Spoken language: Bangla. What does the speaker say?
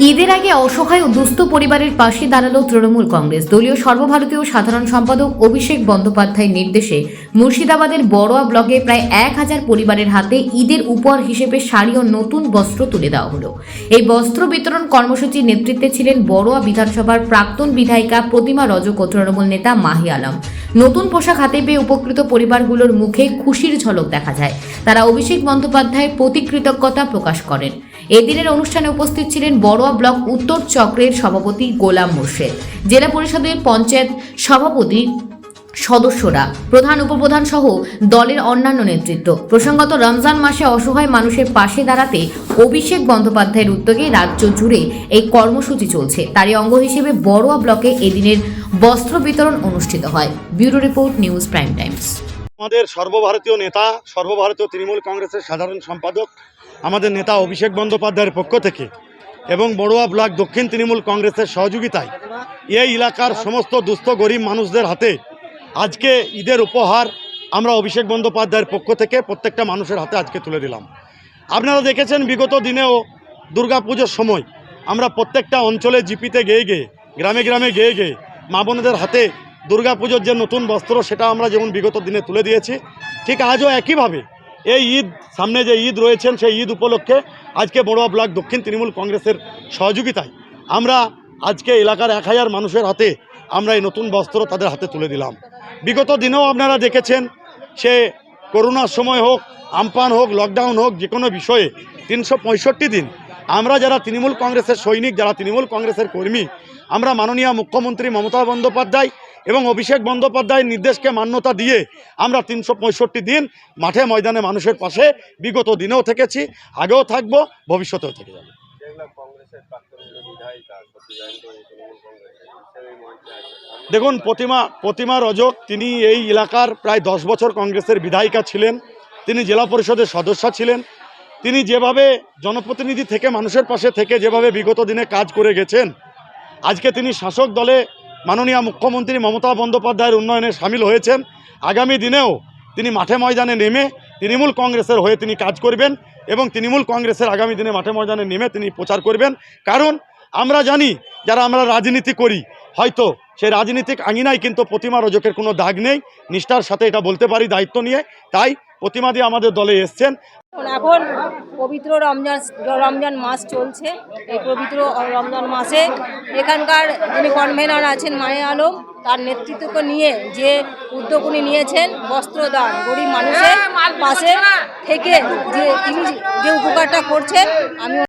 ঈদের আগে অসহায় ও দুস্থ পরিবারের পাশে দাঁড়ালো তৃণমূল কংগ্রেস। দলীয় সর্বভারতীয় সাধারণ সম্পাদক অভিষেক বন্দ্যোপাধ্যায়ের নির্দেশে মুর্শিদাবাদের বড়োয়া ব্লকে প্রায় 1000 পরিবারের হাতে ঈদের উপহার হিসেবে শাড়ি ও নতুন বস্ত্র তুলে দেওয়া হলো। এই বস্ত্র বিতরণ কর্মসূচির নেতৃত্বে ছিলেন বড়োয়া বিধানসভার প্রাক্তন বিধায়িকা প্রতিমা রজক ও তৃণমূল নেতা মাহি আলম। নতুন পোশাক হাতে পেয়ে উপকৃত পরিবারগুলোর মুখে খুশির ঝলক দেখা যায়। তারা অভিষেক বন্দ্যোপাধ্যায়ের প্রতি কৃতজ্ঞতা প্রকাশ করেন। এদিনের অনুষ্ঠানে উপস্থিত ছিলেন বড়োয়া ব্লক উত্তর চক্রের সভাপতি গোলাম মোর্শেদ, জেলা পরিষদের পঞ্চায়েত সভাপতি সদস্যরা, প্রধান উপপ্রধান সহ দলের অন্যান্য নেতৃত্ব। প্রসঙ্গত রমজান মাসে অসহায় মানুষের পাশে দাঁড়াতে অভিষেক বন্দ্যোপাধ্যায়ের উদ্যোগে রাজ্য জুড়ে এই কর্মসূচি চলছে। তারই অঙ্গ হিসেবে বড়োয়া ব্লকে এদিনের বস্ত্র বিতরণ অনুষ্ঠিত হয়। Bureau report, news prime Times. আমাদের সর্বভারতীয় নেতা, সর্বভারতীয় তৃণমূল কংগ্রেসের সাধারণ সম্পাদক আমাদের নেতা অভিষেক বন্দ্যোপাধ্যায়ের পক্ষ থেকে এবং বড়োয়া ব্লক দক্ষিণ তৃণমূল কংগ্রেসের সহযোগিতায় এই এলাকার সমস্ত দুস্থ গরিব মানুষদের হাতে আজকে ঈদের উপহার আমরা অভিষেক বন্দ্যোপাধ্যায়ের পক্ষ থেকে প্রত্যেকটা মানুষের হাতে আজকে তুলে দিলাম। আপনারা দেখেছেন বিগত দিনেও দুর্গাপুজোর সময় আমরা প্রত্যেকটা অঞ্চলে জিপিতে গেয়ে গিয়ে, গ্রামে গ্রামে গেয়ে গিয়ে মা বোনেদের হাতে দুর্গাপুজোর যে নতুন বস্ত্র সেটা আমরা যেমন বিগত দিনে তুলে দিয়েছি, ঠিক আজও একইভাবে এই ঈদ, সামনে যে ঈদ রয়েছেন সেই ঈদ উপলক্ষে আজকে বড়োয়া ব্লক দক্ষিণ তৃণমূল কংগ্রেসের সহযোগিতায় আমরা আজকে এলাকার 1000 মানুষের হাতে আমরা এই নতুন বস্ত্র তাদের হাতে তুলে দিলাম। বিগত দিনেও আপনারা দেখেছেন, সে করোনার সময় হোক, আমপান হোক, লকডাউন হোক, যে কোনো বিষয়ে 365 দিন আমরা যারা তৃণমূল কংগ্রেসের সৈনিক, যারা তৃণমূল কংগ্রেসের কর্মী, আমরা মাননীয় মুখ্যমন্ত্রী মমতা বন্দ্যোপাধ্যায় এবং অভিষেক বন্দ্যোপাধ্যায়ের নির্দেশকে মান্যতা দিয়ে আমরা 365 দিন মাঠে ময়দানে মানুষের পাশে বিগত দিনেও থেকেছি, আগেও থাকবো, ভবিষ্যতেও থেকে যাবে। দেখুন, প্রতিমা রজক তিনি এই এলাকার প্রায় 10 বছর কংগ্রেসের বিধায়িকা ছিলেন, তিনি জেলা পরিষদের সদস্য ছিলেন। তিনি যেভাবে জনপ্রতিনিধি থেকে মানুষের পাশে থেকে যেভাবে বিগত দিনে কাজ করে গেছেন, আজকে তিনি শাসক দলে মাননীয় মুখ্যমন্ত্রী মমতা বন্দ্যোপাধ্যায়ের উন্নয়নে সামিল হয়েছেন। আগামী দিনেও তিনি মাঠে ময়দানে নেমে তৃণমূল কংগ্রেসের হয়ে তিনি কাজ করবেন এবং তৃণমূল কংগ্রেসের আগামী দিনে মাঠে ময়দানে নেমে তিনি প্রচার করবেন। কারণ আমরা জানি, যারা আমরা রাজনীতি করি, হয়তো সেই রাজনীতিক আঙিনায় কিন্তু প্রতিমা রজকের কোনো দাগ নেই, নিষ্ঠার সাথে এটা বলতে পারি দায়িত্ব নিয়ে। তাই প্রতিমা দিয়ে আমাদের দলে এসছেন। এখন পবিত্র রমজান মাস চলছে। এই পবিত্র রমজান মাসে এখানকার যিনি কনভেনার আছেন মাহি আলম, তার নেতৃত্বকে নিয়ে যে উদ্যোগ উনি নিয়েছেন বস্ত্রদান, গরিব মানুষের পাশে থেকে যে তিনি যে উপকারটা করছেন, আমি